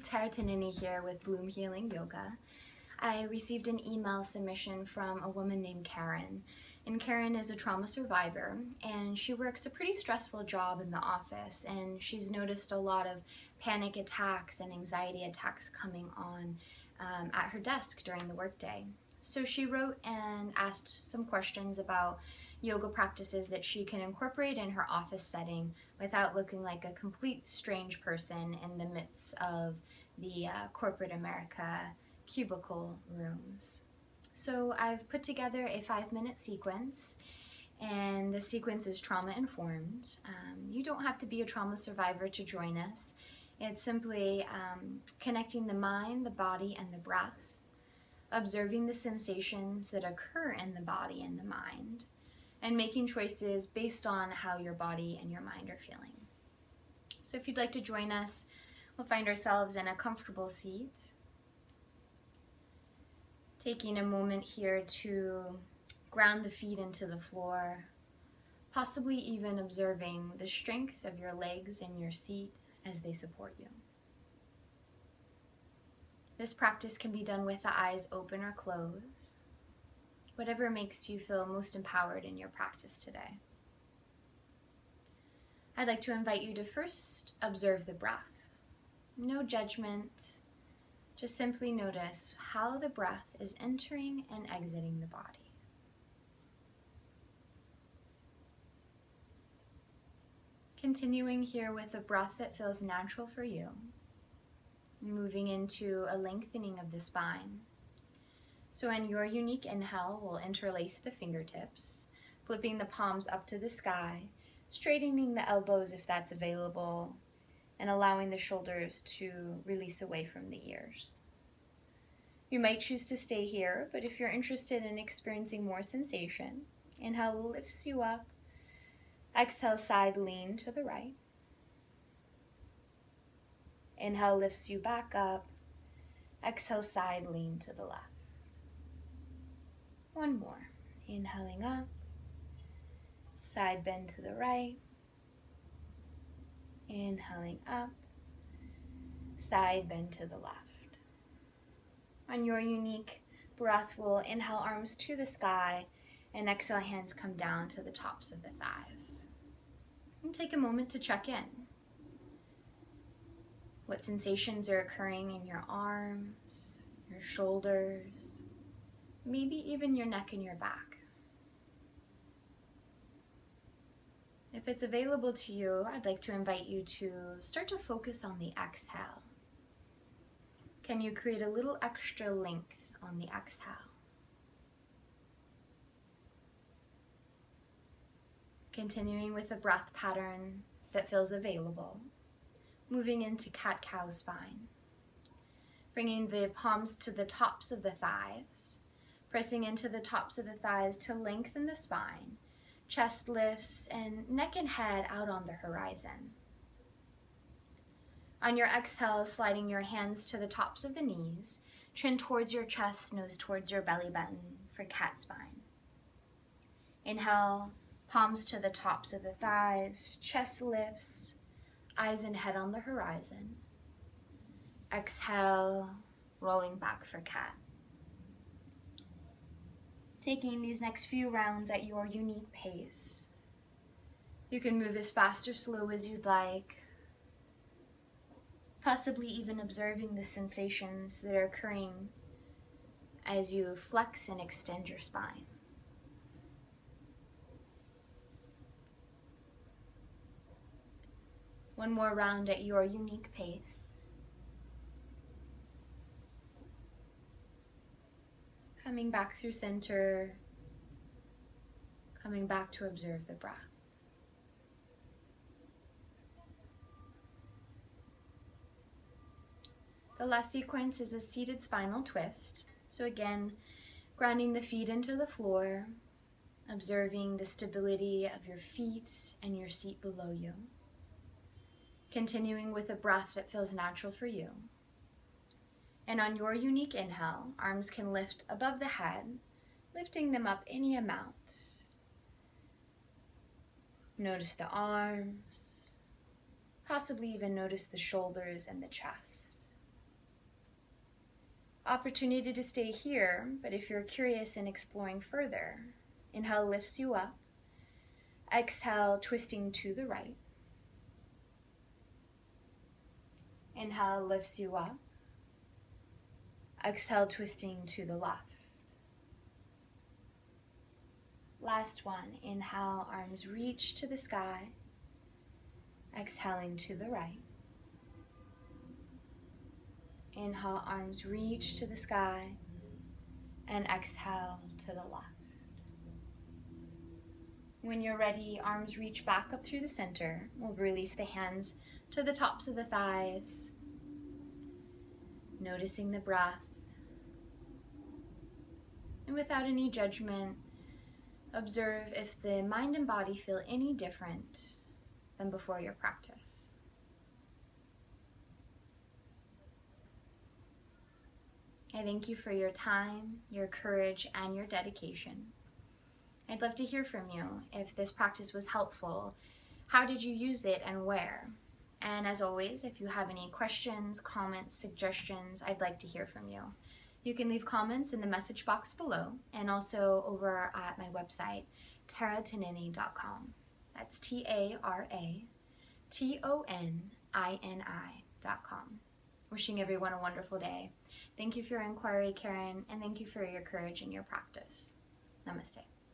Tonini here with Bloom Healing Yoga. I received an email submission from a woman named Karen. And Karen is a trauma survivor, and she works a pretty stressful job in the office, and she's noticed a lot of panic attacks and anxiety attacks coming on at her desk during the workday. So she wrote and asked some questions about yoga practices that she can incorporate in her office setting without looking like a complete strange person in the midst of the corporate America cubicle rooms. So I've put together a 5-minute sequence, and the sequence is trauma informed. You don't have to be a trauma survivor to join us. It's simply connecting the mind, the body, and the breath, observing the sensations that occur in the body and the mind, and making choices based on how your body and your mind are feeling. So if you'd like to join us, we'll find ourselves in a comfortable seat, taking a moment here to ground the feet into the floor, possibly even observing the strength of your legs in your seat as they support you. This practice can be done with the eyes open or closed, whatever makes you feel most empowered in your practice today. I'd like to invite you to first observe the breath. No judgment, just simply notice how the breath is entering and exiting the body. Continuing here with a breath that feels natural for you, moving into a lengthening of the spine. So on your unique inhale, we'll interlace the fingertips, flipping the palms up to the sky, straightening the elbows if that's available, and allowing the shoulders to release away from the ears. You might choose to stay here, but if you're interested in experiencing more sensation, inhale lifts you up, exhale side lean to the right. Inhale lifts you back up, exhale side lean to the left. One more, inhaling up, side bend to the right, inhaling up, side bend to the left. On your unique breath, we'll inhale arms to the sky and exhale hands come down to the tops of the thighs. And take a moment to check in. What sensations are occurring in your arms, your shoulders, maybe even your neck and your back. If it's available to you, I'd like to invite you to start to focus on the exhale. Can you create a little extra length on the exhale? Continuing with a breath pattern that feels available, moving into cat-cow spine. Bringing the palms to the tops of the thighs, pressing into the tops of the thighs to lengthen the spine, chest lifts, and neck and head out on the horizon. On your exhale, sliding your hands to the tops of the knees, chin towards your chest, nose towards your belly button for cat spine. Inhale, palms to the tops of the thighs, chest lifts, eyes and head on the horizon. Exhale, rolling back for cat. Taking these next few rounds at your unique pace. You can move as fast or slow as you'd like, possibly even observing the sensations that are occurring as you flex and extend your spine. One more round at your unique pace. Coming back through center, coming back to observe the breath. The last sequence is a seated spinal twist. So again, grounding the feet into the floor, observing the stability of your feet and your seat below you. Continuing with a breath that feels natural for you. And on your unique inhale, arms can lift above the head, lifting them up any amount. Notice the arms, possibly even notice the shoulders and the chest. Opportunity to stay here, but if you're curious and exploring further, inhale lifts you up. Exhale, twisting to the right. Inhale lifts you up. Exhale, twisting to the left. Last one. Inhale, arms reach to the sky. Exhaling to the right. Inhale, arms reach to the sky. And exhale to the left. When you're ready, arms reach back up through the center. We'll release the hands to the tops of the thighs. Noticing the breath. And without any judgment, observe if the mind and body feel any different than before your practice. I thank you for your time, your courage, and your dedication. I'd love to hear from you. If this practice was helpful, how did you use it and where? And as always, if you have any questions, comments, suggestions, I'd like to hear from you. You can leave comments in the message box below and also over at my website, taratonini.com. That's TaraTonini.com. Wishing everyone a wonderful day. Thank you for your inquiry, Karen, and thank you for your courage in your practice. Namaste.